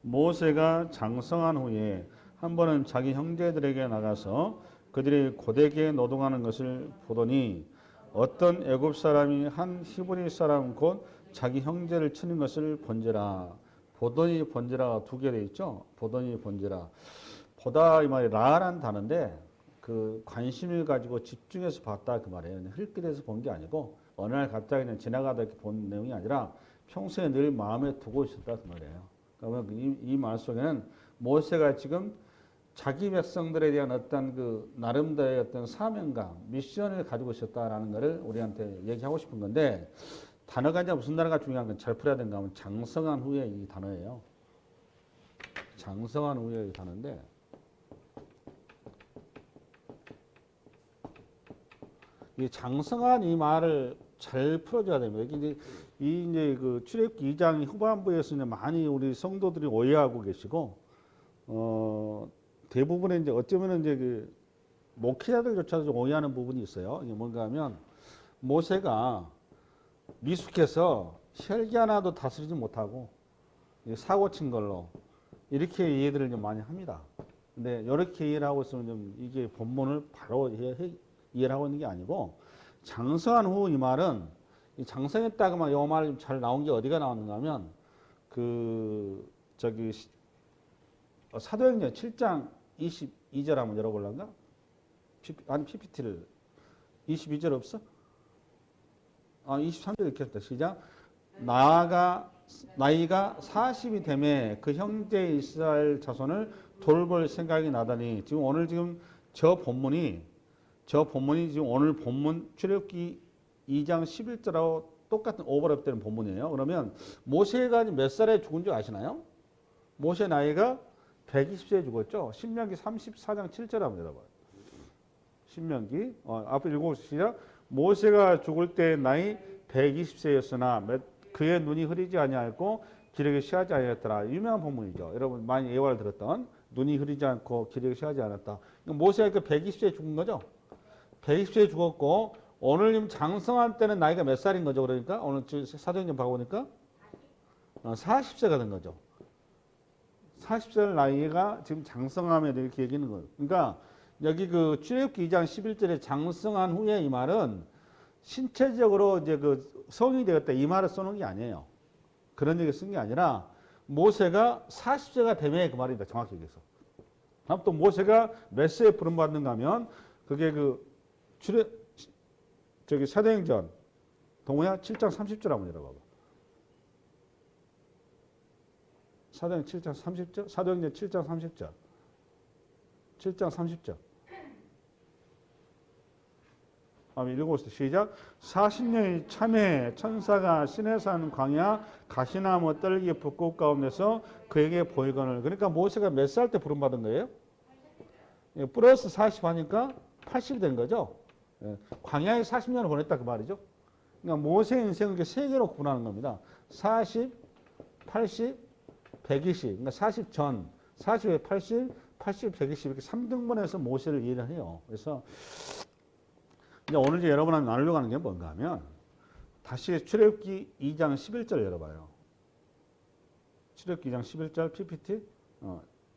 모세가 장성한 후에 한 번은 자기 형제들에게 나가서 그들이 고되게 노동하는 것을 보더니 어떤 애굽 사람이 한 히브리 사람 곧 자기 형제를 치는 것을 본지라. 보더니 본지라가 두 개 돼 있죠. 보더니 본지라. 보다 이 말이 라란 단어인데 그 관심을 가지고 집중해서 봤다 그 말이에요. 흘끗해서 본 게 아니고 어느 날 갑자기 그냥 지나가다 이렇게 본 내용이 아니라 평소에 늘 마음에 두고 있었다 그 말이에요. 그러면 이 말 속에는 모세가 지금 자기 백성들에 대한 어떤 그 나름대로의 어떤 사명감, 미션을 가지고 있었다라는 것을 우리한테 얘기하고 싶은 건데 단어가 이제 무슨 단어가 중요한 건 잘 풀어야 되는가 하면 장성한 후에 이 단어예요. 장성한 후에 이 단어인데 이 장성한 이 말을 잘 풀어줘야 됩니다. 이제 그 출애굽기 2장 후반부에서 이제 많이 우리 성도들이 오해하고 계시고 대부분의 이제 어쩌면은 이제 그 목회자들조차도 좀 오해하는 부분이 있어요. 이게 뭔가 하면 모세가 미숙해서 혈기 하나도 다스리지 못하고 사고 친 걸로 이렇게 이해들을 좀 많이 합니다. 근데 이렇게 이해를 하고 있으면 좀 이게 본문을 바로 이해를 하고 있는 게 아니고 장성한 후 이 말은 장성했다고만 이 말 잘 나온 게 어디가 나왔는가 하면 그 저기 사도행전 7장 22절 한번 열어볼란가? 아니 PPT를 22절 없어? 23절 이렇게 했다. 시작. 나이가 40이 되매 그 형제 이스라엘 자손을 돌볼 생각이 나더니 지금 오늘 지금 저 본문이 지금 오늘 본문 출애굽기 2장 11절하고 똑같은 오버랩되는 본문이에요. 그러면 모세가 몇 살에 죽은 줄 아시나요? 모세 나이가 120세에 죽었죠. 신명기 34장 7절 한번 열어봐요. 신명기 앞에 읽어보시죠. 모세가 죽을 때 나이 120세였으나 그의 눈이 흐리지 아니하였고 기력이 시하지 아니하였더라. 유명한 본문이죠. 여러분 많이 예화를 들었던 눈이 흐리지 않고 기력이 시하지 않았다. 모세가 120세에 죽은 거죠. 120세에 죽었고 오늘 장성한 때는 나이가 몇 살인 거죠. 그러니까 오늘 사도행전 봐보니까 40세가 된 거죠. 40살 나이가 지금 장성하면 이렇게 얘기하는 거예요. 그러니까 여기 그 출애굽기 2장 11절에 장성한 후에 이 말은 신체적으로 이제 그 성이 되었다 이 말을 써놓은 게 아니에요. 그런 얘기 쓴 게 아니라 모세가 40세가 되면 그 말이다. 정확히 얘기해서. 다음 또 모세가 몇 세에 부름받는가 하면 그게 그 저기 사도행전 동호야 7장 30절 한번 열어봐봐. 사도행전 7장 30절? 사도행전 7장 30절. 7장 30절. 한번 읽어보세요. 시작. 40년이 참에 천사가 시내산 광야 가시나무 떨기 붓꽃 가운데서 그에게 보이거늘. 그러니까 모세가 몇 살 때 부름받은 거예요? 플러스 40 하니까 80이 된 거죠. 광야에 40년을 보냈다 그 말이죠. 그러니까 모세 인생을 이렇게 세 개로 구분하는 겁니다. 40, 80, 120. 그러니까 40 전, 40에 80, 80, 120 이렇게 3등분해서 모세를 이해를 해요. 그래서 이제 오늘 이제 여러분한테 나누려고 하는 게 뭔가 하면 다시 출애굽기 2장 11절 열어봐요. 출애굽기 2장 11절 PPT.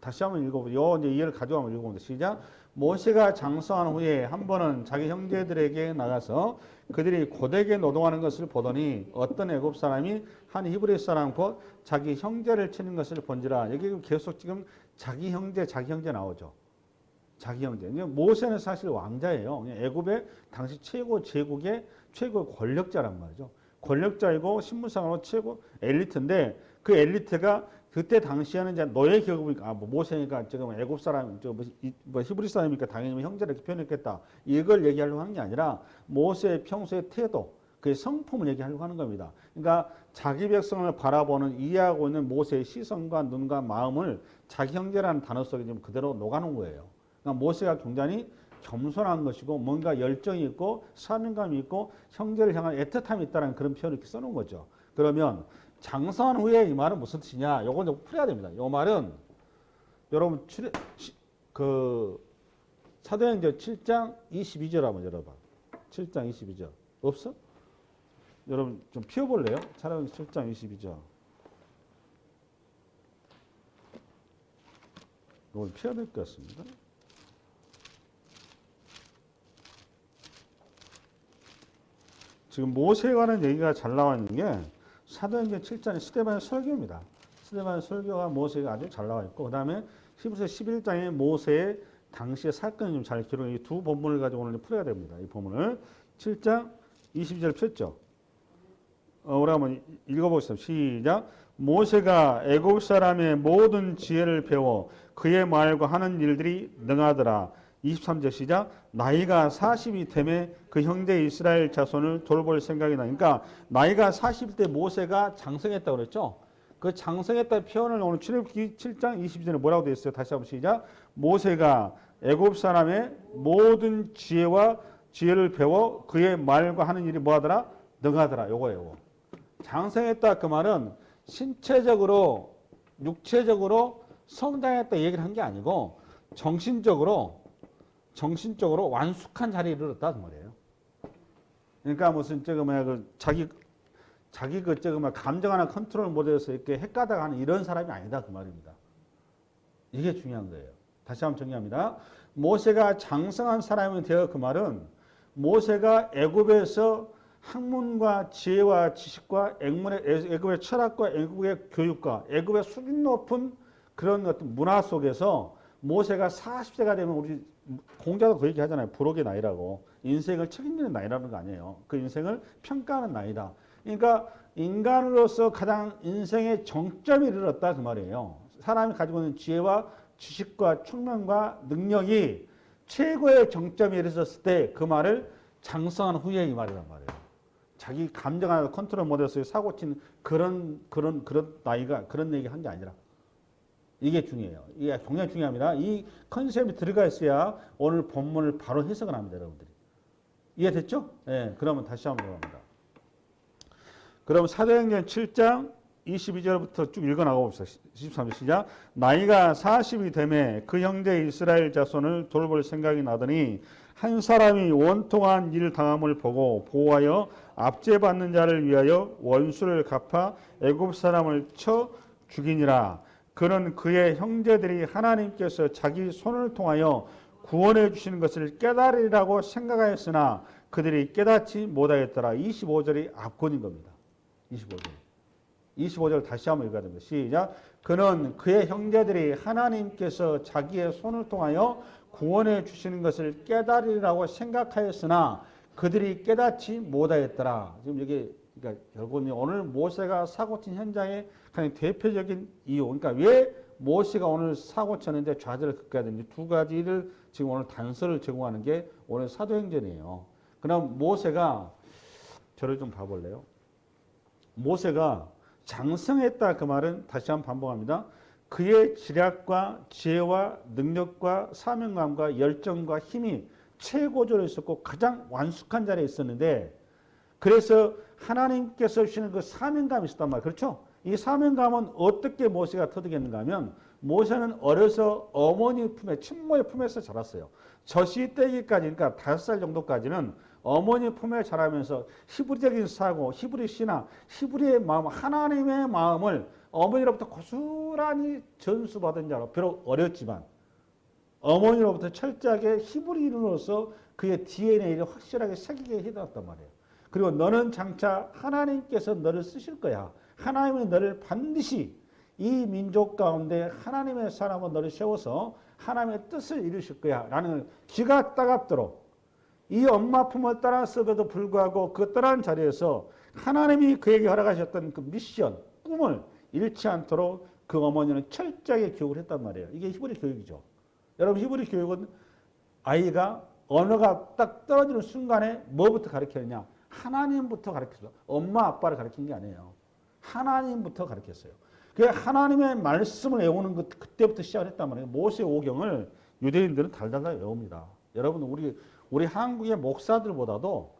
다시 한번 읽어보세요. 이제 이해를 가지고 한번 읽어보세요. 시작. 모세가 장성한 후에 한 번은 자기 형제들에게 나가서 그들이 고되게 노동하는 것을 보더니 어떤 애굽 사람이 한 히브리 사람 곧 자기 형제를 치는 것을 본지라. 여기 계속 지금 자기 형제 나오죠. 자기 형제. 모세는 사실 왕자예요. 애굽의 당시 최고 제국의 최고 권력자란 말이죠. 권력자이고 신분상으로 최고 엘리트인데 그 엘리트가 그때 당시에는 이제 노예 계급이니까 모세니까 지금 애굽 사람, 히브리 사람이니까 당연히 형제를 이렇게 표현했겠다. 이걸 얘기하려고 하는 게 아니라 모세의 평소의 태도, 그의 성품을 얘기하려고 하는 겁니다. 그러니까 자기 백성을 바라보는 이해하고 있는 모세의 시선과 눈과 마음을 자기 형제라는 단어 속에 지금 그대로 녹아놓은 거예요. 그러니까 모세가 굉장히 겸손한 것이고 뭔가 열정이 있고 사명감이 있고 형제를 향한 애틋함이 있다는 그런 표현을 이렇게 써놓은 거죠. 그러면 장성한 후에 이 말은 무슨 뜻이냐? 요건 좀 풀어야 됩니다. 이 말은 여러분 사도행전 7장 22절 한번 열어봐. 7장 22절 없어? 여러분 좀 피워볼래요? 사도행전 7장 22절. 이걸 피해야 될 것 같습니다. 지금 모세에 관한 얘기가 잘 나와 있는 게 사도행전 7장의 스데반의 설교입니다. 스데반의 설교가 모세가 아주 잘 나와 있고, 그 다음에 히브리서 11장의 모세의 당시의 사건이 좀 잘 기록된 이 두 본문을 가지고 오늘 풀어야 됩니다. 이 본문을 7장 22절 폈죠. 우리 한번 읽어보겠습니다. 시작. 모세가 애굽 사람의 모든 지혜를 배워 그의 말과 하는 일들이 능하더라. 23절 시작. 나이가 40이 되매 그 형제 이스라엘 자손을 돌볼 생각이 나니까, 나이가 40대 모세가 장성했다고 그랬죠. 그 장성했다는 표현을 오늘 출애굽기 7장 22절에 뭐라고 되어 있어요? 다시 한번 시작. 모세가 애굽 사람의 모든 지혜를 배워 그의 말과 하는 일이 뭐하더라? 능하더라. 요거예요. 장성했다 그 말은 신체적으로 육체적으로 성장했다 얘기를 한 게 아니고 정신적으로 완숙한 자리에 이르렀다 그 말이에요. 그러니까 무슨 자기 감정 하나 컨트롤 못해서 이렇게 헷가다가 하는 이런 사람이 아니다 그 말입니다. 이게 중요한 거예요. 다시 한번 정리합니다. 모세가 장성한 사람이 되어 그 말은 모세가 애굽에서 학문과 지혜와 지식과 애굽의 철학과 애굽의 교육과 애굽의 수준 높은 그런 어떤 문화 속에서 모세가 40세가 되면 우리 공자도 그 얘기 하잖아요. 부록의 나이라고. 인생을 책임지는 나이라는 거 아니에요. 그 인생을 평가하는 나이다. 그러니까 인간으로서 가장 인생의 정점에 이르렀다 그 말이에요. 사람이 가지고 있는 지혜와 지식과 총명과 능력이 최고의 정점에 이르렀을 때 그 말을 장성한 후에 이 말이란 말이에요. 자기 감정 하나 컨트롤 못해서 사고친 그런 나이가 그런 얘기 한 게 아니라 이게 중요해요. 이게 굉장히 중요합니다. 이 컨셉이 들어가 있어야 오늘 본문을 바로 해석을 합니다, 여러분들이. 이해됐죠? 네, 그러면 다시 한번 들어갑니다. 그럼 사도행전 7장 22절부터 쭉 읽어나가 봅시다. 23절 시작. 나이가 40이 되매 그 형제 이스라엘 자손을 돌볼 생각이 나더니 한 사람이 원통한 일 당함을 보고 보호하여 압제받는 자를 위하여 원수를 갚아 애굽 사람을 쳐 죽이니라. 그는 그의 형제들이 하나님께서 자기 손을 통하여 구원해 주시는 것을 깨달으리라고 생각하였으나 그들이 깨닫지 못하였더라. 25절이 압권인 겁니다. 25절 다시 한번 읽어야 됩니다. 시작. 그는 그의 형제들이 하나님께서 자기의 손을 통하여 구원해 주시는 것을 깨달으리라고 생각하였으나 그들이 깨닫지 못하였더라. 지금 여기 그러니까 결국은 오늘 모세가 사고친 현장의 가장 대표적인 이유. 그러니까 왜 모세가 오늘 사고 쳤는데 좌절을 겪어야 되는지 두 가지를 지금 오늘 단서를 제공하는 게 오늘 사도행전이에요. 그럼 모세가 저를 좀 봐볼래요? 모세가 장성했다 그 말은 다시 한번 반복합니다. 그의 지략과 지혜와 능력과 사명감과 열정과 힘이 최고조로 있었고 가장 완숙한 자리에 있었는데, 그래서 하나님께서 주시는 그 사명감이 있었단 말이에요. 그렇죠? 이 사명감은 어떻게 모세가 터득했는가 하면, 모세는 어려서 어머니 품에, 친모의 품에서 자랐어요. 젖이 떼기까지, 그러니까 5살 정도까지는 어머니 품에 자라면서 히브리적인 사고, 히브리 신앙, 히브리의 마음, 하나님의 마음을 어머니로부터 고스란히 전수받은 자로, 비록 어렸지만 어머니로부터 철저하게 히브리인으로서 그의 DNA를 확실하게 새기게 해놨단 말이에요. 그리고 너는 장차 하나님께서 너를 쓰실 거야. 하나님은 너를 반드시 이 민족 가운데 하나님의 사람으로 너를 세워서 하나님의 뜻을 이루실 거야 라는 기가 따갑도록 이 엄마 품을 따랐음에도 불구하고 그 떠난 자리에서 하나님이 그에게 허락하셨던 그 미션, 꿈을 잃지 않도록 그 어머니는 철저하게 교육을 했단 말이에요. 이게 히브리 교육이죠. 여러분, 히브리 교육은 아이가 언어가 딱 떨어지는 순간에 뭐부터 가르치느냐? 하나님부터 가르쳤어요. 엄마 아빠를 가르친 게 아니에요. 하나님부터 가르쳤어요. 그 하나님의 말씀을 외우는 그때부터 시작을 했단 말이에요. 모세 오경을 유대인들은 달달달 외웁니다. 여러분, 우리 한국의 목사들보다도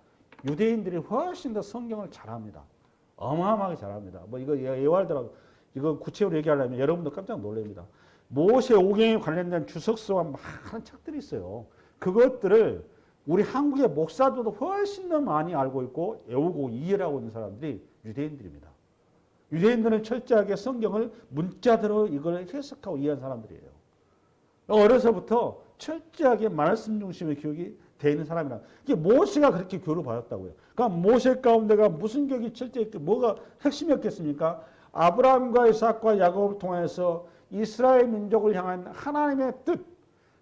유대인들이 훨씬 더 성경을 잘합니다. 어마어마하게 잘합니다. 뭐 이거 예화들하고 이거 구체적으로 얘기하려면 여러분도 깜짝 놀랍니다. 모세 오경에 관련된 주석서와 많은 책들이 있어요. 그것들을 우리 한국의 목사들도 훨씬 더 많이 알고 있고 외우고 이해를 하고 있는 사람들이 유대인들입니다. 유대인들은 철저하게 성경을 문자대로 이걸 해석하고 이해한 사람들이에요. 어려서부터 철저하게 말씀 중심의 교육이 되어 있는 사람이라. 이게 모세가 그렇게 교육을 받았다고요. 그러니까 모세 가운데가 무슨 교육이 철저히 뭐가 핵심이었겠습니까? 아브라함과 이삭과 야곱을 통해서 이스라엘 민족을 향한 하나님의 뜻,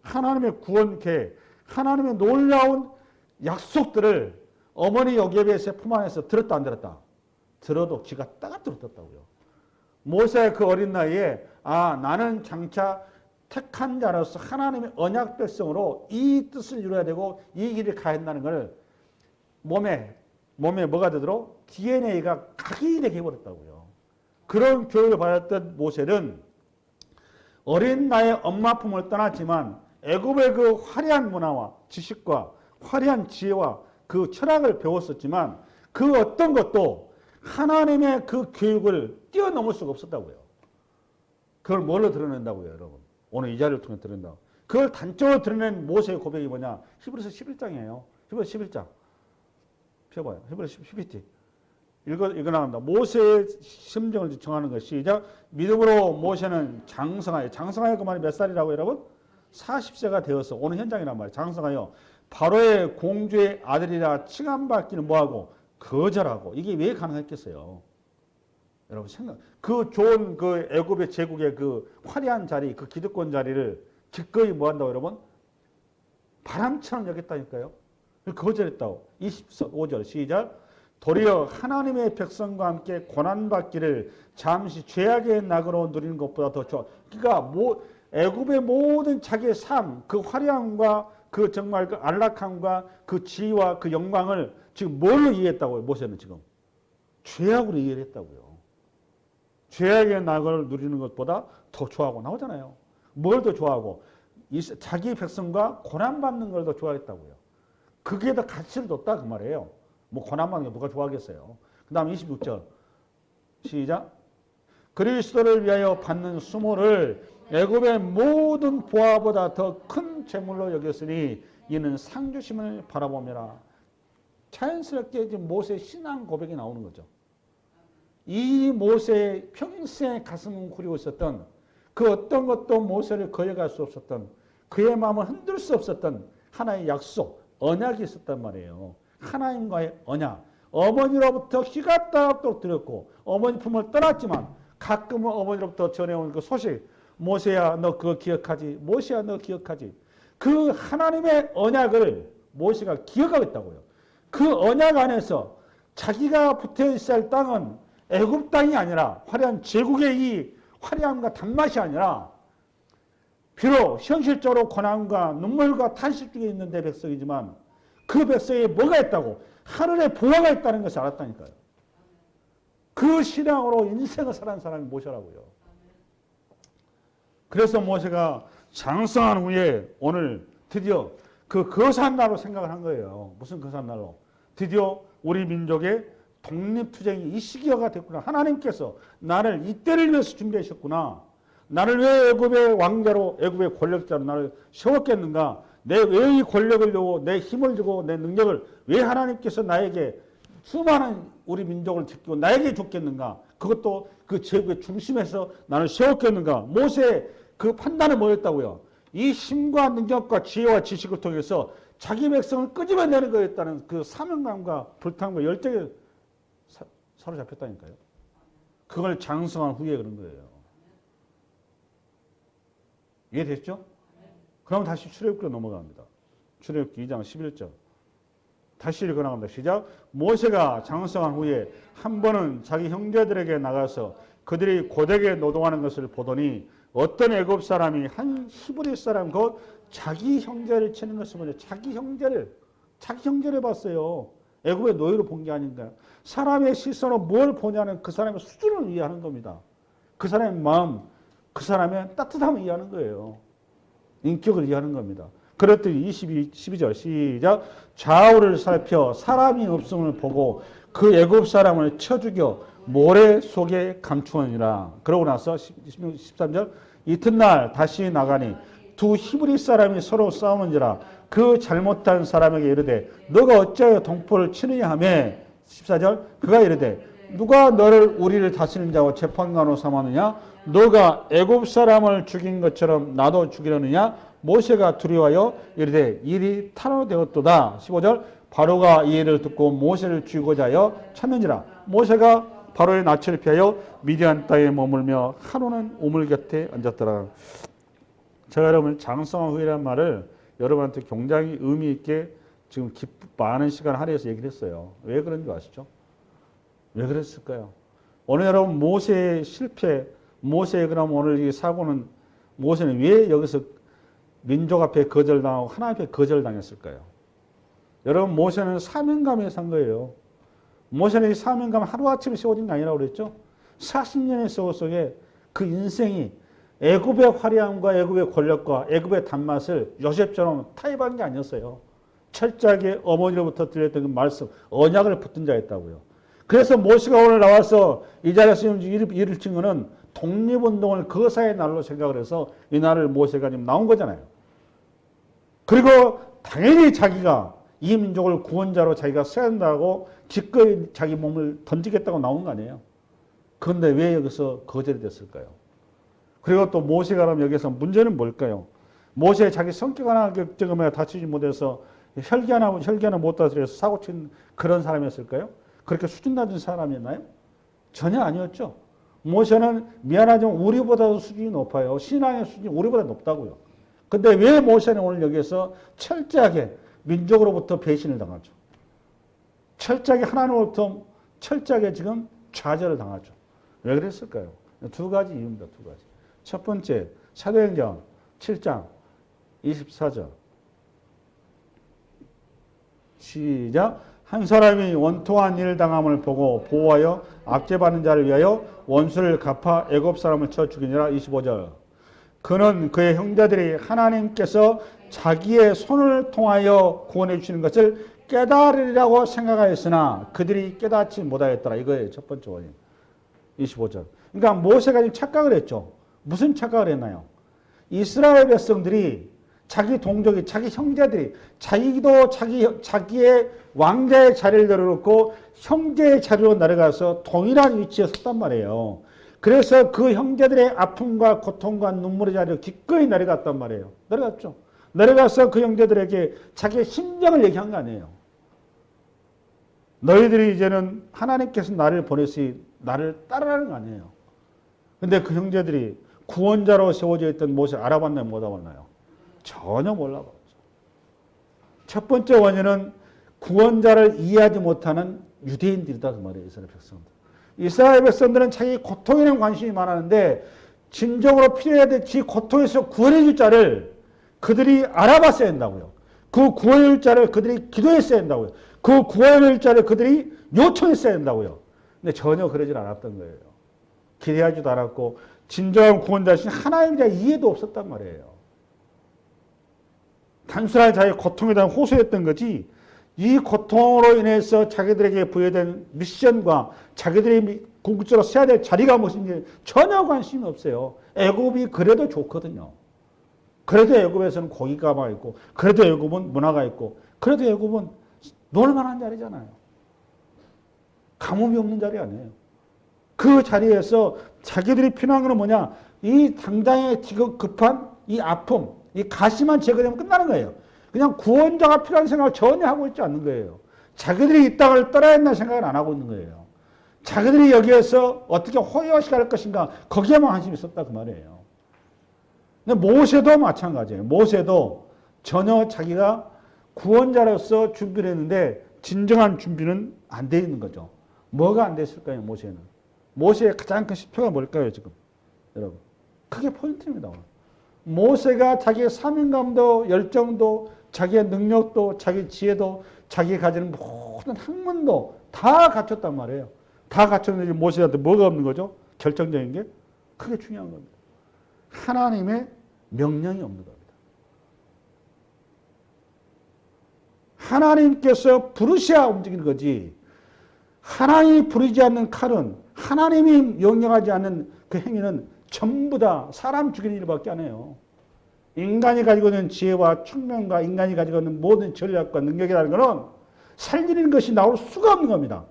하나님의 구원 계획, 하나님의 놀라운 약속들을 어머니 요셉의 품 안에서 들었다 안 들었다? 들어도 지가 따갑도록 들었다고요. 모세의 그 어린 나이에 나는 장차 택한 자로서 하나님의 언약 백성으로 이 뜻을 이루어야 되고 이 길을 가야 한다는 걸 몸에 뭐가 되도록 DNA가 각인되게 해버렸다고요. 그런 교육을 받았던 모세는 어린 나이에 엄마 품을 떠났지만 애굽의 그 화려한 문화와 지식과 화려한 지혜와 그 철학을 배웠었지만 그 어떤 것도 하나님의 그 교육을 뛰어넘을 수가 없었다고요. 그걸 뭘로 드러낸다고요, 여러분? 오늘 이 자리를 통해 드러낸다고. 그걸 단적으로 드러낸 모세의 고백이 뭐냐? 히브리서 11장이에요. 히브리서 11장. 펴봐요. 히브리서 11장. 읽어 나갑니다. 모세의 심정을 정하는 것이 시작. 믿음으로 모세는 장성하여. 장성하여 그 말이 몇 살이라고 여러분? 40세가 되어서 오늘 현장이란 말이에요. 장성하여 바로의 공주의 아들이라 칭함받기는 뭐하고? 거절하고. 이게 왜 가능했겠어요? 여러분 그 좋은 그 애굽의 제국의 그 화려한 자리, 그 기득권 자리를 기꺼이 뭐 한다고 여러분? 바람처럼 여겼다니까요. 거절했다고. 25절 시작. 도리어 하나님의 백성과 함께 고난받기를 잠시 죄악의 낙으로 누리는 것보다 더 좋아. 그러니까 애굽의 모든 자기의 삶, 그 화려함과 그 정말 그 안락함과 그 지위와 그 영광을 지금 뭘로 이해했다고요? 모세는 지금 죄악으로 이해를 했다고요. 죄악의 낙을 누리는 것보다 더 좋아하고 나오잖아요. 뭘 더 좋아하고? 자기 백성과 고난받는 걸 더 좋아했다고요. 그게 더 가치를 뒀다 그 말이에요. 뭐 고난받는 게 누가 좋아하겠어요. 그 다음 26절 시작. 그리스도를 위하여 받는 수모를 애굽의 모든 보화보다 더 큰 재물로 여겼으니 이는 상 주심을 바라보며라. 자연스럽게 지금 모세의 신앙 고백이 나오는 거죠. 이 모세의 평생 가슴 후리고 있었던 그 어떤 것도 모세를 거역할 수 없었던 그의 마음을 흔들 수 없었던 하나의 약속, 언약이 있었단 말이에요. 하나님과의 언약. 어머니로부터 희가 따갑도록 드렸고 어머니 품을 떠났지만 가끔은 어머니로부터 전해온 그 소식. 모세야 너 그거 기억하지? 모세야 너 기억하지? 그 하나님의 언약을 모세가 기억하겠다고요. 그 언약 안에서 자기가 붙어 있어야 할 땅은 애굽 땅이 아니라 화려한 제국의 이 화려함과 단맛이 아니라 비록 현실적으로 고난과 눈물과 탄식 중에 있는 내 백성이지만 그 백성에 뭐가 있다고? 하늘의 보화가 있다는 것을 알았다니까요. 그 신앙으로 인생을 살아낸 사람이 모세라고요. 그래서 모세가 장성한 후에 오늘 드디어 그 거산날로 생각을 한 거예요. 무슨 거산날로? 드디어 우리 민족의 독립투쟁이 이 시기가 됐구나. 하나님께서 나를 이때를 위해서 준비하셨구나. 나를 왜 애굽의 왕자로 애굽의 권력자로 나를 세웠겠는가. 내 왜 이 권력을 주고 내 힘을 주고 내 능력을 왜 하나님께서 나에게 수많은 우리 민족을 지키고 나에게 줬겠는가. 그것도 그 제국의 중심에서 나를 세웠겠는가. 모세의 그 판단은 뭐였다고요? 이 힘과 능력과 지혜와 지식을 통해서 자기 백성을 끄집어내는 거였다는 그 사명감과 불탄과 열정에 사로잡혔다니까요. 그걸 장성한 후에 그런 거예요. 이해됐죠? 그럼 다시 출애굽기로 넘어갑니다. 출애굽기 2장 11절. 다시 읽어나갑니다. 시작. 모세가 장성한 후에 한 번은 자기 형제들에게 나가서 그들이 고되게 노동하는 것을 보더니 어떤 애굽 사람이 한 히브리 사람 곧 자기 형제를 치는 것을 보니 자기 형제를 봤어요. 애굽의 노예로 본 게 아닌가요? 사람의 시선으로 뭘 보냐는 그 사람의 수준을 이해하는 겁니다. 그 사람의 마음, 그 사람의 따뜻함을 이해하는 거예요. 인격을 이해하는 겁니다. 그랬더니 12절 시작. 좌우를 살펴 사람이 없음을 보고 그 애굽 사람을 쳐 죽여 모래 속에 감추었니라. 그러고 나서 13절 이튿날 다시 나가니 두 히브리 사람이 서로 싸우는지라. 그 잘못한 사람에게 이르되 너가 어찌하여 동포를 치느냐 하매 14절 그가 이르되 누가 너를 우리를 다스리는 자와 재판관으로 삼았느냐? 너가 애굽 사람을 죽인 것처럼 나도 죽이려느냐? 모세가 두려워하여 이르되 일이 탄로되었도다. 15절 바로가 이 일을 듣고 모세를 죽이고자 하여 찾는지라. 모세가 바로의 낯을 피하여 미디안 땅에 머물며 하루는 우물 곁에 앉았더라. 제가 여러분 장성한 후이라는 말을 여러분한테 굉장히 의미 있게 지금 많은 시간을 할애해서 얘기를 했어요. 왜 그런지 아시죠? 왜 그랬을까요? 오늘 여러분 모세의 실패, 모세의 그럼 오늘 이 사고는 모세는 왜 여기서 민족 앞에 거절당하고 하나님 앞에 거절당했을까요? 여러분 모세는 사명감에 산 거예요. 모세는 이 사명감 하루아침에 세워진 게 아니라고 그랬죠? 40년의 세월 속에 그 인생이 애굽의 화려함과 애굽의 권력과 애굽의 단맛을 요셉처럼 타협한 게 아니었어요. 철저하게 어머니로부터 들렸던 그 말씀, 언약을 붙든 자였다고요. 그래서 모세가 오늘 나와서 이 자리에서 일을 친 거는 독립운동을 거사의 날로 생각을 해서 이 날을 모세가 지금 나온 거잖아요. 그리고 당연히 자기가 이 민족을 구원자로 자기가 써야 한다고 기꺼이 자기 몸을 던지겠다고 나온 거 아니에요. 그런데 왜 여기서 거절이 됐을까요? 그리고 또 모세가 그럼 여기서 문제는 뭘까요? 모세 자기 성격 하나 경험에 다치지 못해서 혈기 하나 못 다스려서 사고 친 그런 사람이었을까요? 그렇게 수준 낮은 사람이었나요? 전혀 아니었죠. 모세는 미안하지만 우리보다도 수준이 높아요. 신앙의 수준이 우리보다 높다고요. 근데 왜 모세는 오늘 여기서 철저하게 민족으로부터 배신을 당하죠? 철저하게 하나님으로부터 철저하게 지금 좌절을 당하죠. 왜 그랬을까요? 두 가지 이유입니다. 두 가지. 첫 번째, 사도행전 7장 24절. 시작. 한 사람이 원통한 일 당함을 보고 보호하여 압제받는 자를 위하여 원수를 갚아 애굽 사람을 쳐 죽이니라. 25절. 그는 그의 형제들이 하나님께서 자기의 손을 통하여 구원해 주시는 것을 깨달으리라고 생각하였으나 그들이 깨닫지 못하였더라. 이거예요. 첫 번째 원인. 25절. 그러니까 모세가 지금 착각을 했죠. 무슨 착각을 했나요? 이스라엘 백성들이 자기 동족이, 자기 형제들이 자기도 자기의 왕자의 자리를 내려놓고 형제의 자리로 내려가서 동일한 위치에 섰단 말이에요. 그래서 그 형제들의 아픔과 고통과 눈물의 자리로 기꺼이 내려갔단 말이에요. 내려갔죠. 내려가서 그 형제들에게 자기의 심정을 얘기한 거 아니에요. 너희들이 이제는 하나님께서 나를 보내시 나를 따르라는 거 아니에요. 근데 그 형제들이 구원자로 세워져 있던 모세를 알아봤나요? 못 알아봤나요? 전혀 몰라봤죠. 첫 번째 원인은 구원자를 이해하지 못하는 유대인들이다 그 말이에요. 이스라엘 백성들. 이스라엘 백성들은 자기 고통에는 관심이 많았는데 진정으로 필요해야 될 지 고통에서 구원해 줄 자를 그들이 알아봤어야 한다고요. 그 구원해 줄 자를 그들이 기도했어야 한다고요. 그 구원해 줄 자를 그들이 요청했어야 한다고요. 근데 전혀 그러질 않았던 거예요. 기대하지도 않았고 진정한 구원자신 하나님에 대한 이해도 없었단 말이에요. 단순한 자기 고통에 대한 호소였던 거지 이 고통으로 인해서 자기들에게 부여된 미션과 자기들이 궁극적으로 써야 될 자리가 무엇인지 전혀 관심이 없어요. 애굽이 그래도 좋거든요. 그래도 애굽에서는 고기가 있고 그래도 애굽은 문화가 있고 그래도 애굽은 놀만한 자리잖아요. 가뭄이 없는 자리 아니에요. 그 자리에서 자기들이 필요한 건 뭐냐? 이 당장에 지금 급한 이 아픔, 이 가시만 제거되면 끝나는 거예요. 그냥 구원자가 필요한 생각을 전혀 하고 있지 않는 거예요. 자기들이 이 땅을 떠나야 한다는 생각을 안 하고 있는 거예요. 자기들이 여기에서 어떻게 호요시갈 것인가 거기에만 관심이 있었다 그 말이에요. 근데 모세도 마찬가지예요. 모세도 전혀 자기가 구원자로서 준비를 했는데 진정한 준비는 안 돼 있는 거죠. 뭐가 안 됐을까요? 모세는. 모세의 가장 큰 실패가 뭘까요? 지금 여러분. 그게 포인트입니다. 모세가 자기의 사명감도 열정도 자기의 능력도 자기 지혜도 자기가 가지는 모든 학문도 다 갖췄단 말이에요. 다 갖췄는데 모세한테 뭐가 없는 거죠? 결정적인 게 그게 중요한 겁니다. 하나님의 명령이 없는 겁니다. 하나님께서 부르셔야 움직이는 거지. 하나님이 부르지 않는 칼은 하나님이 명령하지 않는 그 행위는 전부 다 사람 죽이는 일밖에 안 해요. 인간이 가지고 있는 지혜와 청명과 인간이 가지고 있는 모든 전략과 능력이라는 것은 살리는 것이 나올 수가 없는 겁니다.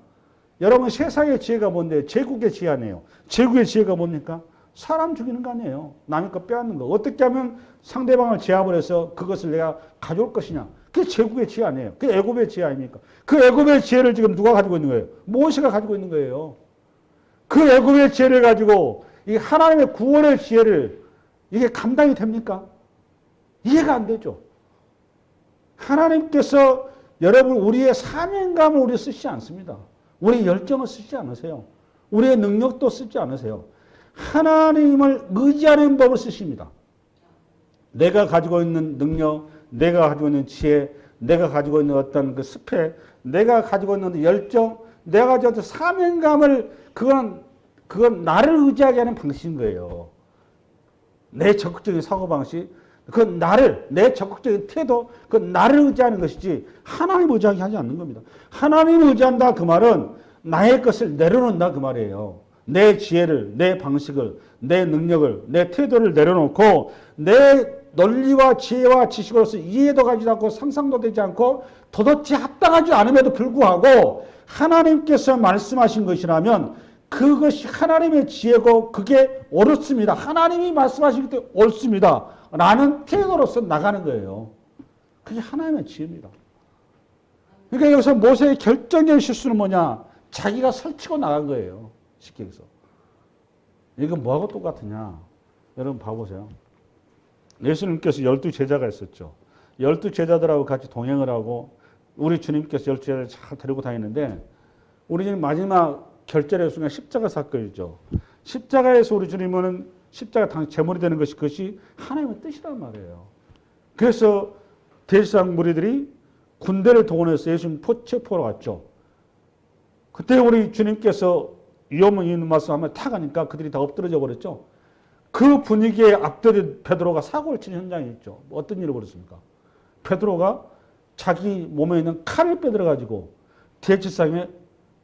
여러분 세상의 지혜가 뭔데? 제국의 지혜 아니에요. 제국의 지혜가 뭡니까? 사람 죽이는 거 아니에요. 남의 거 빼앗는 거. 어떻게 하면 상대방을 제압을 해서 그것을 내가 가져올 것이냐. 그게 제국의 지혜 아니에요. 그게 애굽의 지혜 아닙니까? 그 애굽의 지혜를 지금 누가 가지고 있는 거예요? 모세가 가지고 있는 거예요. 그 애굽의 지혜를 가지고 이 하나님의 구원의 지혜를 이게 감당이 됩니까? 이해가 안 되죠. 하나님께서 여러분 우리의 사명감을 우리 쓰시지 않습니다. 우리의 열정을 쓰지 않으세요. 우리의 능력도 쓰지 않으세요. 하나님을 의지하는 법을 쓰십니다. 내가 가지고 있는 능력, 내가 가지고 있는 지혜, 내가 가지고 있는 어떤 그 스펙, 내가 가지고 있는 열정, 내가 가지고 있는 사명감을 그건 나를 의지하게 하는 방식인 거예요. 내 적극적인 사고방식, 그건 내 적극적인 태도, 그건 나를 의지하는 것이지 하나님 의지하게 하지 않는 겁니다. 하나님을 의지한다 그 말은 나의 것을 내려놓는다 그 말이에요. 내 지혜를, 내 방식을, 내 능력을, 내 태도를 내려놓고 내 논리와 지혜와 지식으로서 이해도 가지도 않고 상상도 되지 않고 도대체 합당하지 않음에도 불구하고 하나님께서 말씀하신 것이라면 그것이 하나님의 지혜고 그게 옳습니다. 하나님이 말씀하시기 때문에 옳습니다. 라는 태도로서 나가는 거예요. 그게 하나님의 지혜입니다. 그러니까 여기서 모세의 결정적인 실수는 뭐냐? 자기가 설치고 나간 거예요. 쉽게 해서. 이건 뭐하고 똑같으냐? 여러분 봐보세요. 예수님께서 12제자가 있었죠. 12제자들하고 같이 동행을 하고 우리 주님께서 12제자를 잘 데리고 다니는데 우리 주님 마지막 결절의 순간 십자가 사건이죠. 십자가에서 우리 주님은 십자가 당시 제물이 되는 것이 그것이 하나님의 뜻이란 말이에요. 그래서 대제사장 무리들이 군대를 동원해서 예수님 체포하러 왔죠. 그때 우리 주님께서 위험 있는 말씀하면 타가니까 그들이 다 엎드러져 버렸죠. 그 분위기에 앞들이 베드로가 사고를 치는 현장이 있죠. 어떤 일이 벌었습니까? 베드로가 자기 몸에 있는 칼을 빼들어가지고 대제사장의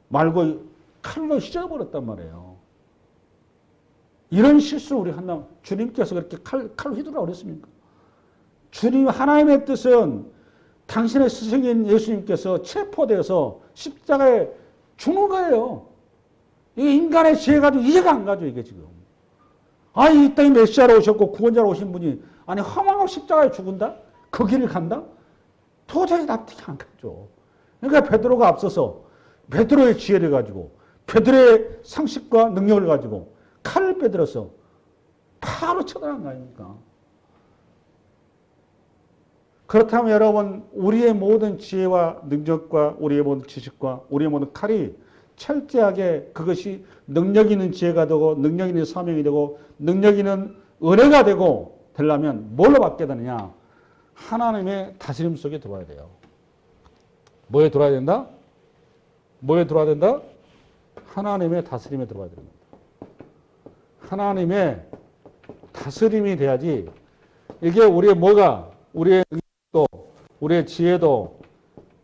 말고 칼로 휘저어버렸단 말이에요. 이런 실수를 우리 한다면 주님께서 그렇게 칼로 휘두르라고 그랬습니까? 주님 하나님의 뜻은 당신의 스승인 예수님께서 체포돼서 십자가에 죽는 거예요. 이게 인간의 지혜 가지고 이해가 안 가죠, 이게 지금. 아니, 이 땅에 메시아로 오셨고 구원자로 오신 분이 아니 허망하고 십자가에 죽은다? 그 길을 간다? 도저히 납득이 안 가죠. 그러니까 베드로가 앞서서 베드로의 지혜를 가지고 베드로의 상식과 능력을 가지고 칼을 빼들어서 바로 쳐다난 거 아닙니까? 그렇다면 여러분 우리의 모든 지혜와 능력과 우리의 모든 지식과 우리의 모든 칼이 철저하게 그것이 능력 있는 지혜가 되고 능력 있는 사명이 되고 능력 있는 은혜가 되려면 뭘로 받게 되느냐? 하나님의 다스림 속에 들어와야 돼요. 뭐에 들어와야 된다? 뭐에 들어와야 된다? 하나님의 다스림에 들어와야 됩니다. 하나님의 다스림이 돼야지 이게 우리의 우리의 능력도 우리의 지혜도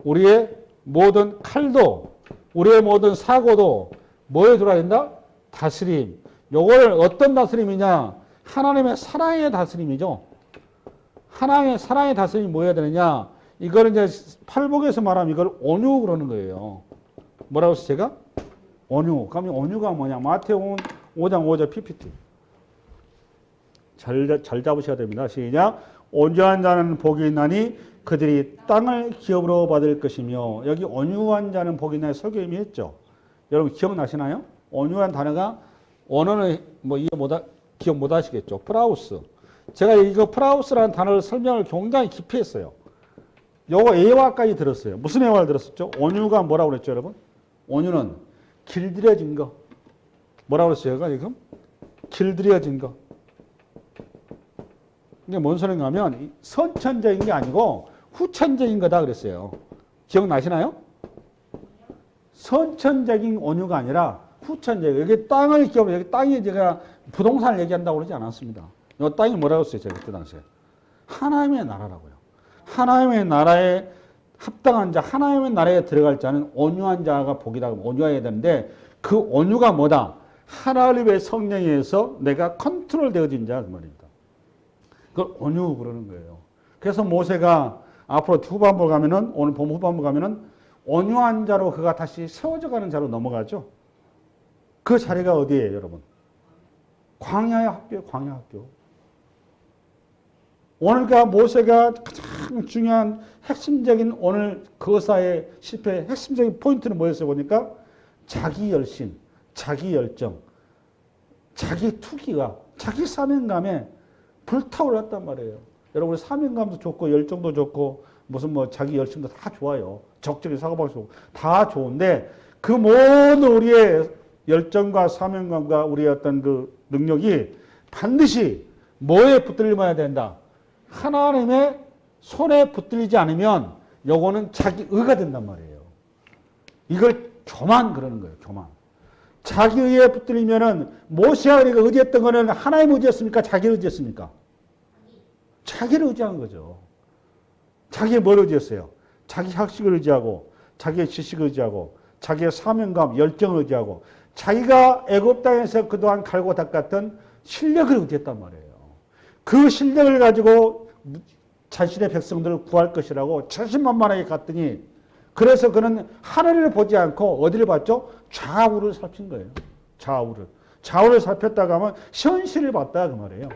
우리의 모든 칼도 우리의 모든 사고도 뭐에 들어야 된다? 다스림. 요걸 어떤 다스림이냐? 하나님의 사랑의 다스림이죠. 하나님의 사랑의 다스림이 뭐여야 되느냐? 이걸 이제 팔복에서 말하면 이걸 온유 그러는 거예요. 뭐라고 했어요, 제가? 온유. 그러면 온유가 뭐냐? 마태복음 5장 5절 PPT. 잘 잡으셔야 됩니다. 시작. 온유한 자는 복이 있나니 그들이 땅을 기업으로 받을 것이며 여기 온유한 자는 복이 있나니 설교 이미 했죠. 여러분 기억나시나요? 온유한 단어가 언어는 뭐 이해 기억 못 하시겠죠. 프라우스. 제가 이거 프라우스라는 단어를 설명을 굉장히 깊이 했어요. 요거 애화까지 들었어요. 무슨 애화를 들었었죠? 온유가 뭐라고 그랬죠, 여러분? 온유는 길들여진 거. 뭐라고 그랬어요, 지금? 길들여진 거. 이게 뭔 소리인가 하면 선천적인 게 아니고 후천적인 거다 그랬어요. 기억나시나요? 선천적인 온유가 아니라 후천적인. 여기 땅을 기업, 여기 땅이 제가 부동산을 얘기한다고 그러지 않았습니다. 이 땅이 뭐라고 했어요, 제가 그때 당시에? 하나님의 나라라고요. 하나님의 나라에 합당한 자, 하나님의 나라에 들어갈 자는 온유한 자가 복이다. 온유해야 되는데 그 온유가 뭐다? 하나님의 성령에 의해서 내가 컨트롤 되어진 자 그 말입니다. 그걸 온유 그러는 거예요. 그래서 모세가 앞으로 후반부 가면은 오늘 봄 후반부 가면은 온유한 자로 그가 다시 세워져 가는 자로 넘어가죠. 그 자리가 어디예요, 여러분? 광야의 학교예요, 광야 학교. 오늘과 모세가 가장 중요한 핵심적인 오늘 거사의 실패의 핵심적인 포인트는 뭐였어요? 보니까 자기 열심, 자기 열정, 자기 투기가, 자기 사명감에 불타올랐단 말이에요. 여러분, 사명감도 좋고 열정도 좋고 무슨 뭐 자기 열심도 다 좋아요. 적절히 사고방식 다 좋은데 그 모든 우리의 열정과 사명감과 우리의 어떤 그 능력이 반드시 뭐에 붙들려야 된다? 하나님의 손에 붙들리지 않으면 요거는 자기 의가 된단 말이에요. 이걸 교만 그러는 거예요. 교만. 자기 의에 붙들리면은 모세가 우리가 의지했던 거는 하나님 의지였습니까? 자기 의지였습니까? 자기를 의지한 거죠. 자기의 뭘 의지했어요? 자기 학식을 의지하고 자기의 지식을 의지하고 자기의 사명감, 열정을 의지하고 자기가 애굽 땅에서 그동안 갈고 닦았던 실력을 의지했단 말이에요. 그 실력을 가지고 자신의 백성들을 구할 것이라고 자신만만하게 갔더니 그래서 그는 하늘을 보지 않고 어디를 봤죠? 좌우를 살핀 거예요. 좌우를. 좌우를 살폈다가 하면 현실을 봤다 그 말이에요.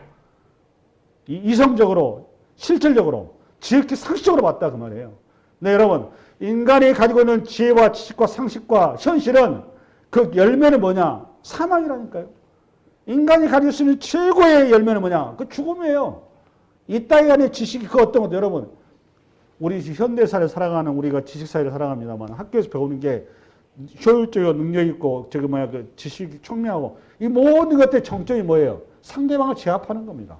이성적으로, 실질적으로, 지극히 상식적으로 봤다 그 말이에요. 네, 여러분. 인간이 가지고 있는 지혜와 지식과 상식과 현실은 그 열매는 뭐냐? 사망이라니까요. 인간이 가지고 있는 최고의 열매는 뭐냐? 그 죽음이에요. 이 땅에 관한 지식이 그 어떤 것도 여러분, 우리 현대사를 살아가는 우리가 지식사회를 살아갑니다만 학교에서 배우는 게 효율적이고 능력 있고 저기 뭐야 그 지식이 청명하고 이 모든 것들의 정점이 뭐예요? 상대방을 제압하는 겁니다.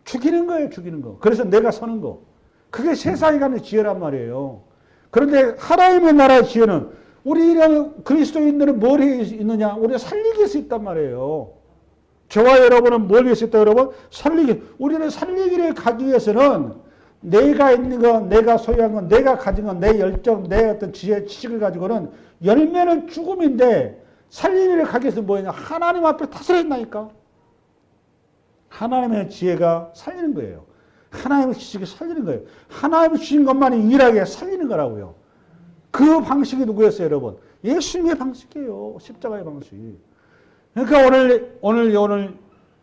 죽이는 거예요, 죽이는 거. 그래서 내가 서는 거. 그게 세상에 가는 지혜란 말이에요. 그런데 하나님의 나라의 지혜는 우리는 그리스도인들은 뭘 있느냐? 우리가 살리기 위해서 있단 말이에요. 저와 여러분은 뭘 위해서 있다 여러분? 살리기. 우리는 살리기를 가기 위해서는 내가 있는 것, 내가 소유한 것, 내가 가진 것, 내 열정, 내 어떤 지혜, 지식을 가지고는 열매는 죽음인데 살리기를 가기 위해서 뭐냐? 하나님 앞에 타설했나니까. 하나님의 지혜가 살리는 거예요. 하나님의 지식이 살리는 거예요. 하나님이 주신 것만이 유일하게 살리는 거라고요. 그 방식이 누구였어요, 여러분? 예수님의 방식이에요. 십자가의 방식. 그러니까 오늘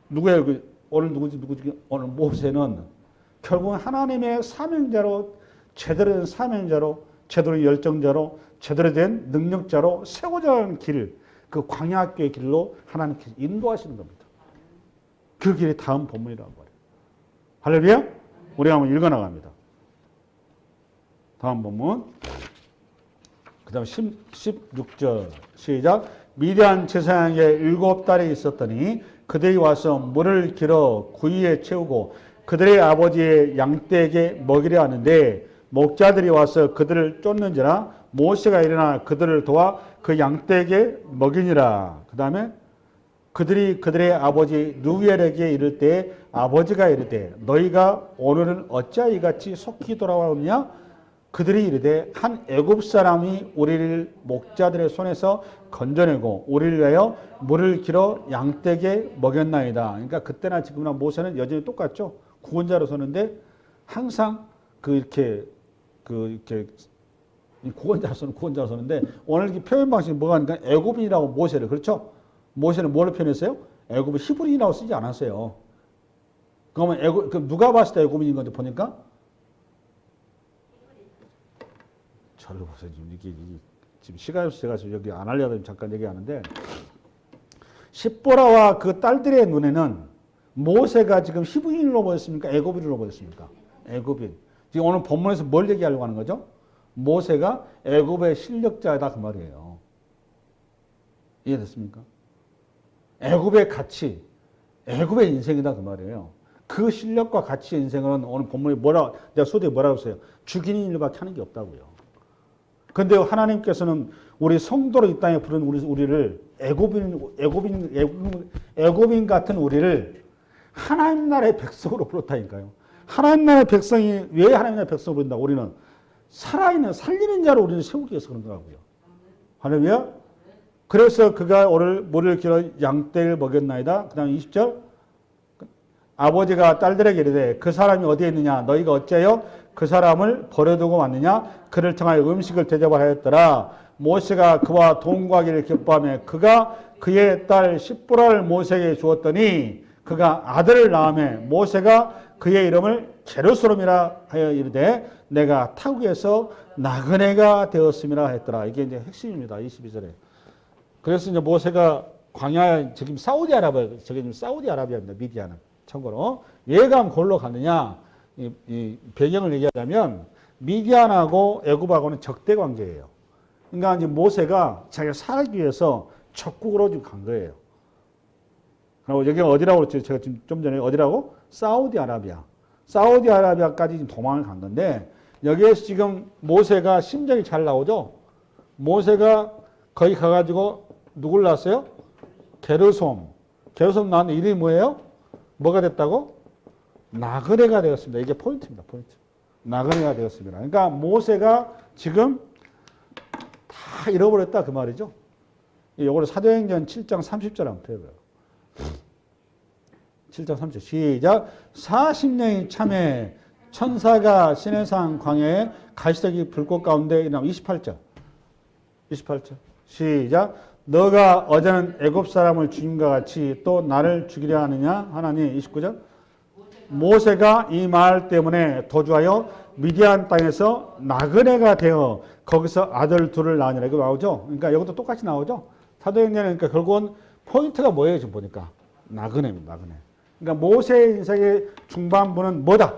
누구예요? 오늘 누구지? 오늘 모세는 결국 하나님의 사명자로 제대로 된 사명자로 제대로 된 열정자로 제대로 된 능력자로 세워져 가는 길, 그 광야학교의 길로 하나님께서 인도하시는 겁니다. 그 길이 다음 본문이라고 말해요. 할렐루야? 우리 한번 읽어나갑니다. 다음 본문. 그 다음 16절 시작. 미디안 제사장에게 7달이 있었더니 그들이 와서 물을 길어 구유에 채우고 그들의 아버지의 양떼에게 먹이려 하는데 목자들이 와서 그들을 쫓는지라 모세가 일어나 그들을 도와 그 양떼에게 먹이니라. 그 다음에 그들이 그들의 아버지 누엘에게 이를 때 아버지가 이르되 너희가 오늘은 어찌하여 이같이 속히 돌아오느냐? 그들이 이르되 한 애굽 사람이 우리를 목자들의 손에서 건져내고 우리를 위하여 물을 길어 양떼에게 먹였나이다. 그러니까 그때나 지금이나 모세는 여전히 똑같죠. 구원자로 서는데 항상 이렇게 구원자로 서는데 오늘 이 표현 방식이 뭐가 하니까 애굽인이라고 모세를 그렇죠? 모세는 뭘로 표현했어요? 애굽을 히브리인이라고 쓰지 않았어요. 그러면 누가 봤을 때 애굽인인 건데 보니까 저를 보세요. 지금 시간이 없어서 제가 여기 안 하려고 잠깐 얘기하는데 십보라와 그 딸들의 눈에는 모세가 지금 히브리인으로 보였습니까? 애굽인으로 보였습니까? 애굽인. 지금 오늘 본문에서 뭘 얘기하려고 하는 거죠? 모세가 애굽의 실력자다 그 말이에요. 이해됐습니까? 애굽의 가치, 애굽의 인생이다 그 말이에요. 그 실력과 가치의 인생은 오늘 본문에 내가 소대에 뭐라고 했어요? 죽이는 일밖에 하는 게 없다고요. 그런데 하나님께서는 우리 성도로 이 땅에 부른 우리를 애굽인 같은 우리를 하나님 나라의 백성으로 불렀다니까요. 하나님 나라의 백성이 왜 하나님 나라의 백성으로 부른다? 우리는 살아있는 살리는 자로 우리를 세우기 위해서 그런 거라고요. 할렐루야. 그래서 그가 오늘 물을 길어 양떼를 먹였나이다. 그 다음 20절 아버지가 딸들에게 이르되 그 사람이 어디에 있느냐? 너희가 어찌하여 그 사람을 버려두고 왔느냐? 그를 통하여 음식을 대접하였더라. 모세가 그와 동거하기를 기뻐하며 그가 그의 딸 십보라를 모세에게 주었더니 그가 아들을 낳으며 모세가 그의 이름을 게르소름이라 하여 이르되 내가 타국에서 나그네가 되었음이라 했더라. 이게 이제 핵심입니다. 22절에. 그래서 이제 모세가 광야에 지금 사우디아라비아, 저게 지금 사우디아라비아입니다. 미디안은. 참고로 얘가 골로 갔느냐? 이 배경을 얘기하자면 미디안하고 애굽하고는 적대 관계예요. 그러니까 이제 모세가 자기가 살기 위해서 적국으로 지금 간 거예요. 그리고 여기가 어디라고 그랬죠? 제가 지금 좀 전에 어디라고? 사우디아라비아. 사우디아라비아까지 지금 도망을 간 건데 여기에서 지금 모세가 심정이 잘 나오죠? 모세가 거기 가가지고 누굴 낳았어요? 게르솜. 게르솜 낳은 이름이 뭐예요? 뭐가 됐다고? 나그네가 되었습니다. 이게 포인트입니다. 포인트. 나그네가 되었습니다. 그러니까 모세가 지금 다 잃어버렸다 그 말이죠. 이거를 사도행전 7장 30절 한번 펴봐요. 7장 30절 시작. 40년이 참에 천사가 시내산 광야에 가시적이 불꽃 가운데 일어나면 28절. 28절 시작. 너가 어제는 애굽 사람을 죽임과 같이 또 나를 죽이려 하느냐 하나니 29절. 모세가 이 말 때문에 도주하여 미디안 땅에서 나그네가 되어 거기서 아들 둘을 낳으니라. 이거 나오죠? 그러니까 이것도 똑같이 나오죠? 사도행전은 그러니까 결국은 포인트가 뭐예요? 지금 보니까. 나그네입니다. 나그네. 그러니까 모세의 인생의 중반부는 뭐다?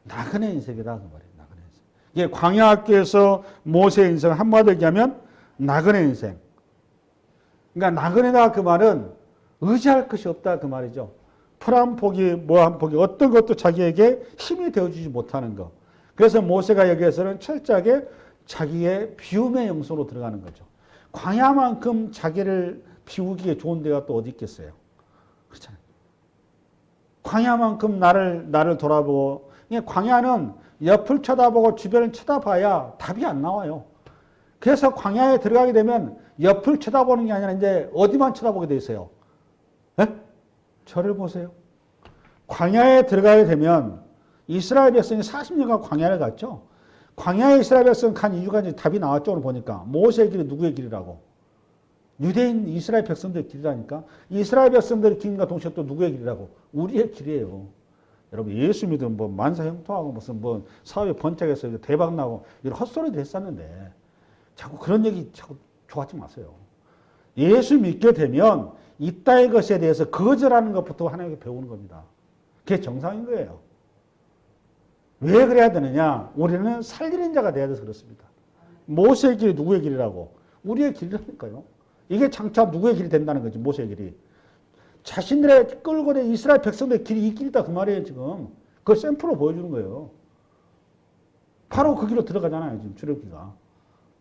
나그네 인생이다. 그 말이에요. 나그네 인생. 이게 광야학교에서 모세의 인생을 한마디로 얘기하면 나그네 인생. 그러니까 나그네다 그 말은 의지할 것이 없다 그 말이죠. 풀 한 포기, 뭐 한 포기, 어떤 것도 자기에게 힘이 되어주지 못하는 것. 그래서 모세가 여기에서는 철저하게 자기의 비움의 영성으로 들어가는 거죠. 광야만큼 자기를 비우기에 좋은 데가 또 어디 있겠어요? 그렇잖아요. 광야만큼 나를 돌아보고, 광야는 옆을 쳐다보고 주변을 쳐다봐야 답이 안 나와요. 그래서 광야에 들어가게 되면 옆을 쳐다보는 게 아니라 이제 어디만 쳐다보게 돼 있어요? 네? 저를 보세요. 광야에 들어가게 되면 이스라엘 백성이 40년간 광야를 갔죠. 광야에 이스라엘 백성 간 이유가 이제 답이 나왔죠. 오늘 보니까 모세의 길이 누구의 길이라고? 유대인 이스라엘 백성들의 길이라니까. 이스라엘 백성들의 길과 동시에 또 누구의 길이라고? 우리의 길이에요. 여러분 예수 믿으면 뭐 만사 형통하고 무슨 뭐 사회 번쩍해서 대박 나고 이런 헛소리도 했었는데 자꾸 그런 얘기 자꾸 좋아하지 마세요. 예수 믿게 되면 이따의 것에 대해서 거절하는 것부터 하나님께 배우는 겁니다. 그게 정상인 거예요. 왜 그래야 되느냐? 우리는 살리는 자가 돼야 돼서 그렇습니다. 모세의 길이 누구의 길이라고? 우리의 길이라니까요. 이게 장차 누구의 길이 된다는 거지, 모세의 길이. 자신들의 끌고 낸 이스라엘 백성들의 길이 이 길이다 그 말이에요, 지금. 그걸 샘플로 보여주는 거예요. 바로 그 길로 들어가잖아요, 지금 출애굽기가.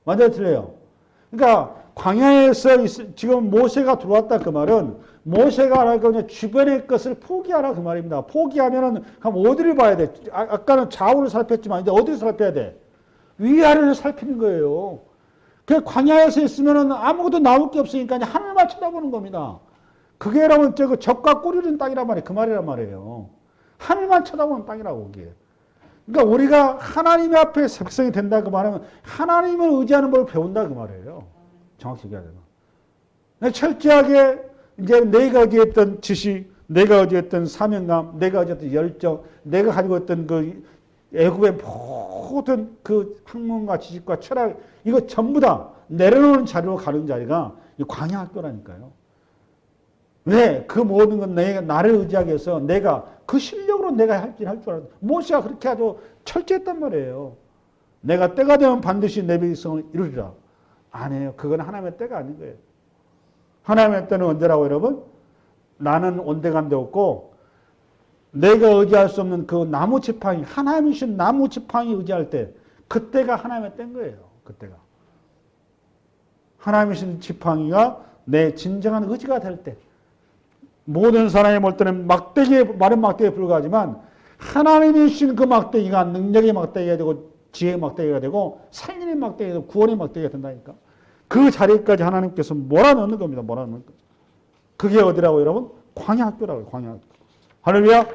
맞아요, 틀려요? 그러니까 광야에서 지금 모세가 들어왔다 그 말은 모세가 하라고 주변의 것을 포기하라 그 말입니다. 포기하면은 그럼 어디를 봐야 돼? 아까는 좌우를 살폈지만 이제 어디를 살펴야 돼? 위아래를 살피는 거예요. 그 광야에서 있으면은 아무것도 나올 게 없으니까 하늘만 쳐다보는 겁니다. 그게 여러분 저거 적과 꿀이는 땅이란 말이에요. 그 말이란 말이에요. 하늘만 쳐다보는 땅이라고 그게. 그러니까 우리가 하나님 앞에 백성이 된다 그 말하면 하나님을 의지하는 걸 배운다 그 말이에요. 정확히 얘기하자면. 철저하게 이제 내가 의지했던 지식, 내가 의지했던 사명감, 내가 의지했던 열정, 내가 가지고 있던 그 애굽의 모든 그 학문과 지식과 철학 이거 전부 다 내려놓는 자리로 가는 자리가 이 광야 학교라니까요. 왜? 그 모든 건 나를 의지하게 해서 내가 그 실력으로 내가 할 줄 알았는데 모세가 그렇게 아주 철저했단 말이에요. 내가 때가 되면 반드시 내 백성을 이루리라. 안 해요. 그건 하나님의 때가 아닌 거예요. 하나님의 때는 언제라고 여러분? 나는 온데간데 없고 내가 의지할 수 없는 그 나무 지팡이, 하나님이신 나무 지팡이 의지할 때 그때가 하나님의 때인 거예요. 그때가. 하나님이신 지팡이가 내 진정한 의지가 될 때 모든 사람이 볼 때는 마른 막대기에 불과하지만 하나님이 주신 그 막대기가 능력의 막대기가 되고 지혜의 막대기가 되고 살리는 막대기가 되고 구원의 막대기가 된다니까. 그 자리까지 하나님께서 몰아넣는 겁니다. 몰아넣는 거. 그게 어디라고 여러분? 광야 학교라고요. 광야 학교. 할렐루야.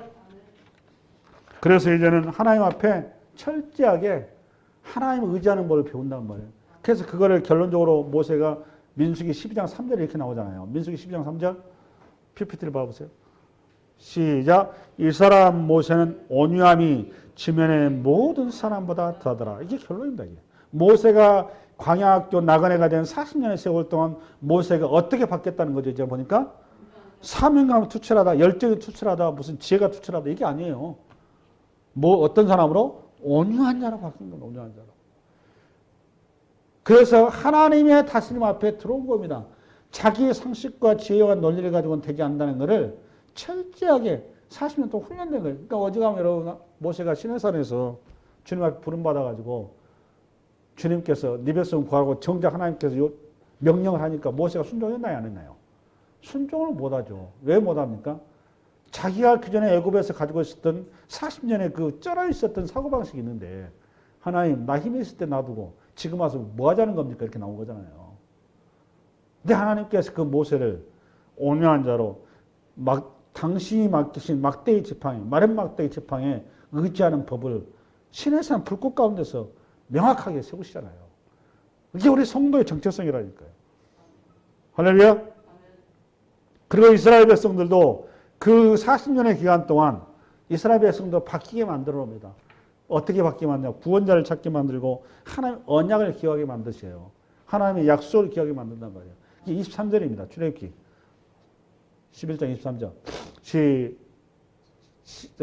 그래서 이제는 하나님 앞에 철저하게 하나님을 의지하는 법을 배운단 말이에요. 그래서 그거를 결론적으로 모세가 민수기 12장 3절에 이렇게 나오잖아요. 민수기 12장 3절 PPT를 봐보세요. 시작. 이 사람 모세는 온유함이 지면의 모든 사람보다 더하더라. 이게 결론입니다. 이게. 모세가 광야학교 나그네가 된 40년의 세월 동안 모세가 어떻게 바뀌었다는 거죠. 이제 보니까 사명감이 투철하다, 열정이 투철하다, 무슨 지혜가 투철하다 이게 아니에요. 뭐 어떤 사람으로? 온유한 자로 바뀐 겁니다. 온유한 자로. 그래서 하나님의 다스림 앞에 들어온 겁니다. 자기의 상식과 지혜와 논리를 가지고는 되지 않는다는 것을 철저하게 40년 동안 훈련된 거예요. 그러니까 어지간하면 여러분 모세가 시내산에서 주님 앞에 부름받아가지고 주님께서 네 백성 구하라고 정작 하나님께서 명령을 하니까 모세가 순종했나요? 안 했나요? 순종을 못하죠. 왜 못합니까? 자기가 그전에 애굽에서 가지고 있었던 40년의 그 쩔어 있었던 사고방식이 있는데 하나님 나 힘이 있을 때 놔두고 지금 와서 뭐 하자는 겁니까? 이렇게 나온 거잖아요. 근데 하나님께서 그 모세를 온유한 자로 당신이 맡기신 막대기 지팡이, 마른 막대기 지팡이에 의지하는 법을 시내산 불꽃 가운데서 명확하게 세우시잖아요. 이게 우리 성도의 정체성이라니까요. 할렐루야. 그리고 이스라엘 백성들도 그 40년의 기간 동안 이스라엘 백성도 바뀌게 만들어 옵니다. 어떻게 바뀌게 만드냐. 구원자를 찾게 만들고 하나님의 언약을 기억하게 만드세요. 하나님의 약속을 기억하게 만든단 말이에요. 이게 23절입니다. 출애굽기 11장 23절.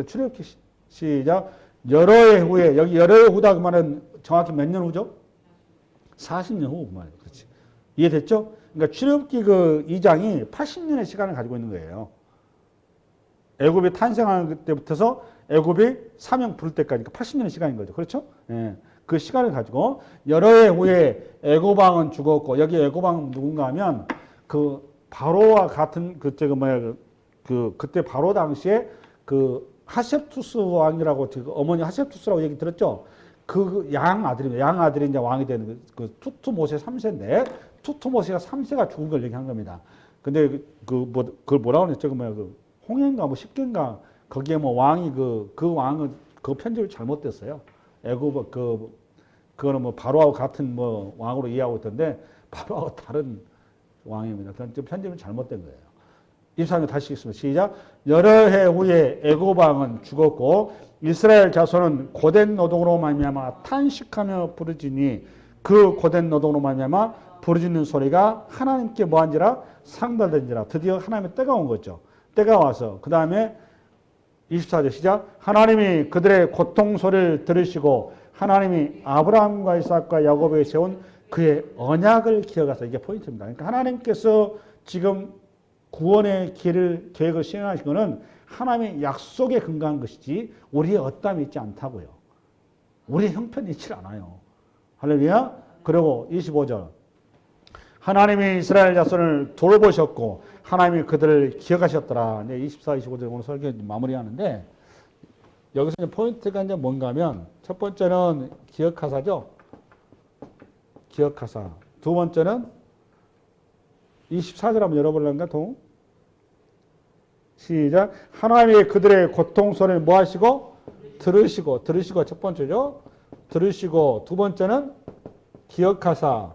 출애굽기 시작. 여러 해 후에, 여기 여러 해 후다 그 말은 정확히 몇 년 후죠? 40년 후 그 말이에요. 그렇지. 이해됐죠? 그러니까 출애굽기 그 2장이 80년의 시간을 가지고 있는 거예요. 애굽이 탄생하는 때부터서 애굽이 사명 부를 때까지 80년의 시간인 거죠. 그렇죠? 예. 그 시간을 가지고 여러 해 후에 애굽 왕은 죽었고 여기 애굽 왕은 누군가 하면 그 바로와 같은 그때 바로 당시에 그 하셉투스 왕이라고 어머니 하셉투스라고 얘기 들었죠? 그 양 아들입니다. 양 아들이 이제 왕이 되는 그 투투모세 3세인데 투투모세가 3세가 죽은 걸 얘기한 겁니다. 근데 그걸 뭐라고 했죠? 그 홍해인가 뭐 십계인가 거기에 뭐 왕이 그 왕은 그 편집이 잘못됐어요. 애굽 그거는 뭐 바로하고 같은 뭐 왕으로 이해하고 있던데 바로하고 다른 왕입니다. 그건 편집은 잘못된 거예요. 23절 다시 읽습니다. 시작. 여러 해 후에 애굽 왕은 죽었고 이스라엘 자손은 고된 노동으로 말미암아 탄식하며 부르짖니 그 고된 노동으로 말미암아 부르짖는 소리가 하나님께 뭐한지라 상달된지라. 드디어 하나님의 때가 온 거죠. 때가 와서 그 다음에 24절 시작. 하나님이 그들의 고통 소리를 들으시고 하나님이 아브라함과 이삭과 야곱에게 세운 그의 언약을 기억하사. 이게 포인트입니다. 그러니까 하나님께서 지금 구원의 계획을 시행하신 것은 하나님의 약속에 근거한 것이지 우리의 어땀이 있지 않다고요. 우리의 형편이 있지 않아요. 할렐루야. 그리고 25절. 하나님이 이스라엘 자손을 돌보셨고 하나님이 그들을 기억하셨더라. 24, 25절 오늘 설교 마무리하는데 여기서 이제 포인트가 이제 뭔가 하면 첫 번째는 기억하사죠. 기억하사. 두 번째는 24절 한번 열어보려는가 동? 시작. 하나님이 그들의 고통 소리를 뭐 하시고? 들으시고 첫 번째죠. 들으시고 두 번째는 기억하사.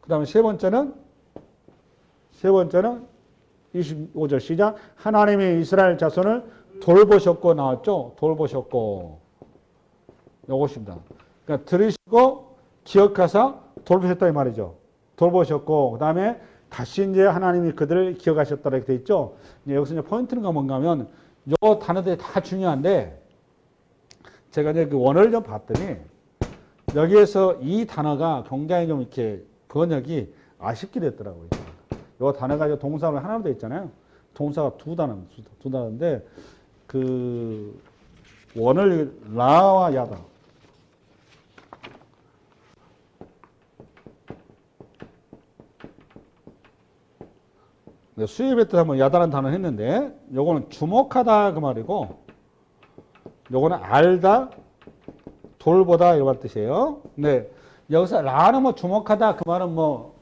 그 다음에 세 번째는 25절 시작. 하나님이 이스라엘 자손을 돌보셨고 나왔죠. 돌보셨고 요것입니다. 그러니까 들으시고 기억하사 돌보셨다 이 말이죠. 돌보셨고 그 다음에 다시 이제 하나님이 그들을 기억하셨다 이렇게 돼 있죠. 여기서 이제 포인트가 뭔가 하면 요 단어들이 다 중요한데 제가 이제 그 원어를 좀 봤더니 여기에서 이 단어가 굉장히 좀 이렇게 번역이 아쉽게 됐더라고요. 요 단어가 이제 동사로 하나로 되어 있잖아요. 동사가 두 단어인데 그 원을 라와 야다. 수입에 때 한번 야다라는 단어를 했는데 요거는 주목하다 그 말이고 요거는 알다 돌보다 이런 뜻이에요. 근데 여기서 라는 뭐 주목하다 그 말은 뭐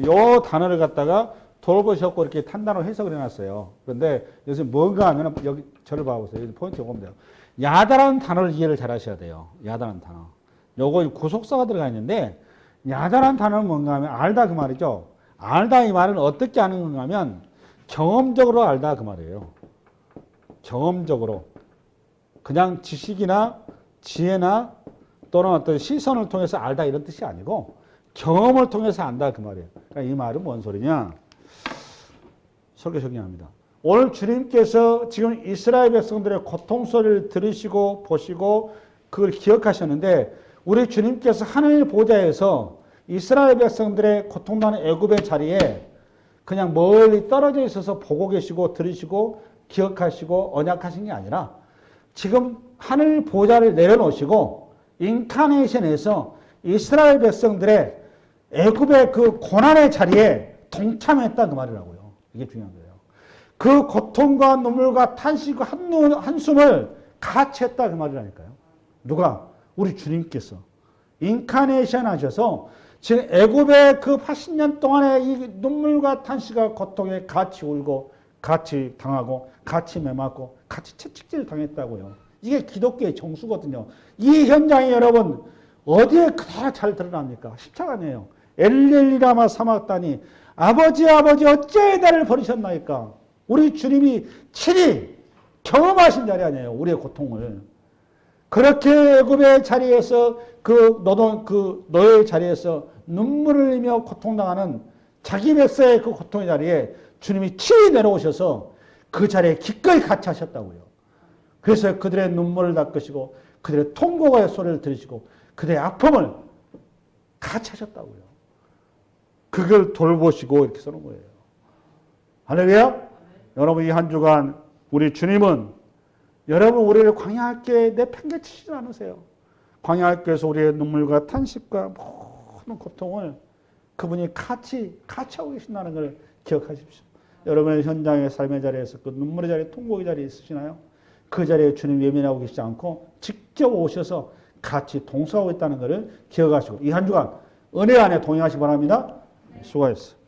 요 단어를 갖다가 돌보셨고 이렇게 탄단으로 해석을 해놨어요. 그런데 여기서 뭔가 하면 여기 저를 봐보세요. 여기 포인트 요거면 돼요. 야다라는 단어를 이해를 잘 하셔야 돼요. 야다라는 단어. 요거 구속사가 들어가 있는데 야다라는 단어는 뭔가 하면 알다 그 말이죠. 알다 이 말은 어떻게 아는 건가 하면 경험적으로 알다 그 말이에요. 경험적으로. 그냥 지식이나 지혜나 또는 어떤 시선을 통해서 알다 이런 뜻이 아니고 경험을 통해서 안다 그 말이에요. 그러니까 이 말은 뭔 소리냐? 설교 정리합니다. 오늘 주님께서 지금 이스라엘 백성들의 고통 소리를 들으시고 보시고 그걸 기억하셨는데 우리 주님께서 하늘 보좌에서 이스라엘 백성들의 고통당하는 애굽의 자리에 그냥 멀리 떨어져 있어서 보고 계시고 들으시고 기억하시고 언약하신 게 아니라 지금 하늘 보좌를 내려놓으시고 인카네이션에서 이스라엘 백성들의 애굽의 그 고난의 자리에 동참했다 그 말이라고요. 이게 중요한 거예요. 그 고통과 눈물과 탄식과 한숨을 같이 했다 그 말이라니까요. 누가? 우리 주님께서 인카네이션 하셔서 지금 애굽의 그 80년 동안의 이 눈물과 탄식과 고통에 같이 울고 같이 당하고 같이 매맞고 같이 채찍질 당했다고요. 이게 기독교의 정수거든요. 이 현장이 여러분 어디에 그대로 잘 드러납니까? 십자가네요. 엘렐리라마 사막다니 아버지 어찌 나를 버리셨나이까. 우리 주님이 친히 경험하신 자리 아니에요. 우리의 고통을. 그렇게 애굽의 자리에서 너의 자리에서 눈물을 흘리며 고통당하는 자기 백성의 그 고통의 자리에 주님이 친히 내려오셔서 그 자리에 기꺼이 같이 하셨다고요. 그래서 그들의 눈물을 닦으시고 그들의 통곡의 소리를 들으시고 그들의 아픔을 같이 하셨다고요. 그걸 돌보시고 이렇게 써놓은 거예요. 할렐루야. 여러분 이 한 주간 우리 주님은 여러분 우리를 광야학교에 내팽개치지 않으세요. 광야학교에서 우리의 눈물과 탄식과 모든 고통을 그분이 같이 하고 계신다는 걸 기억하십시오. 여러분의 현장의 삶의 자리에서 그 눈물의 자리, 통곡의 자리에 있으시나요? 그 자리에 주님 외면하고 계시지 않고 직접 오셔서 같이 동서하고 있다는 것을 기억하시고 이 한 주간 은혜 안에 동행하시기 바랍니다. 수고하셨어요.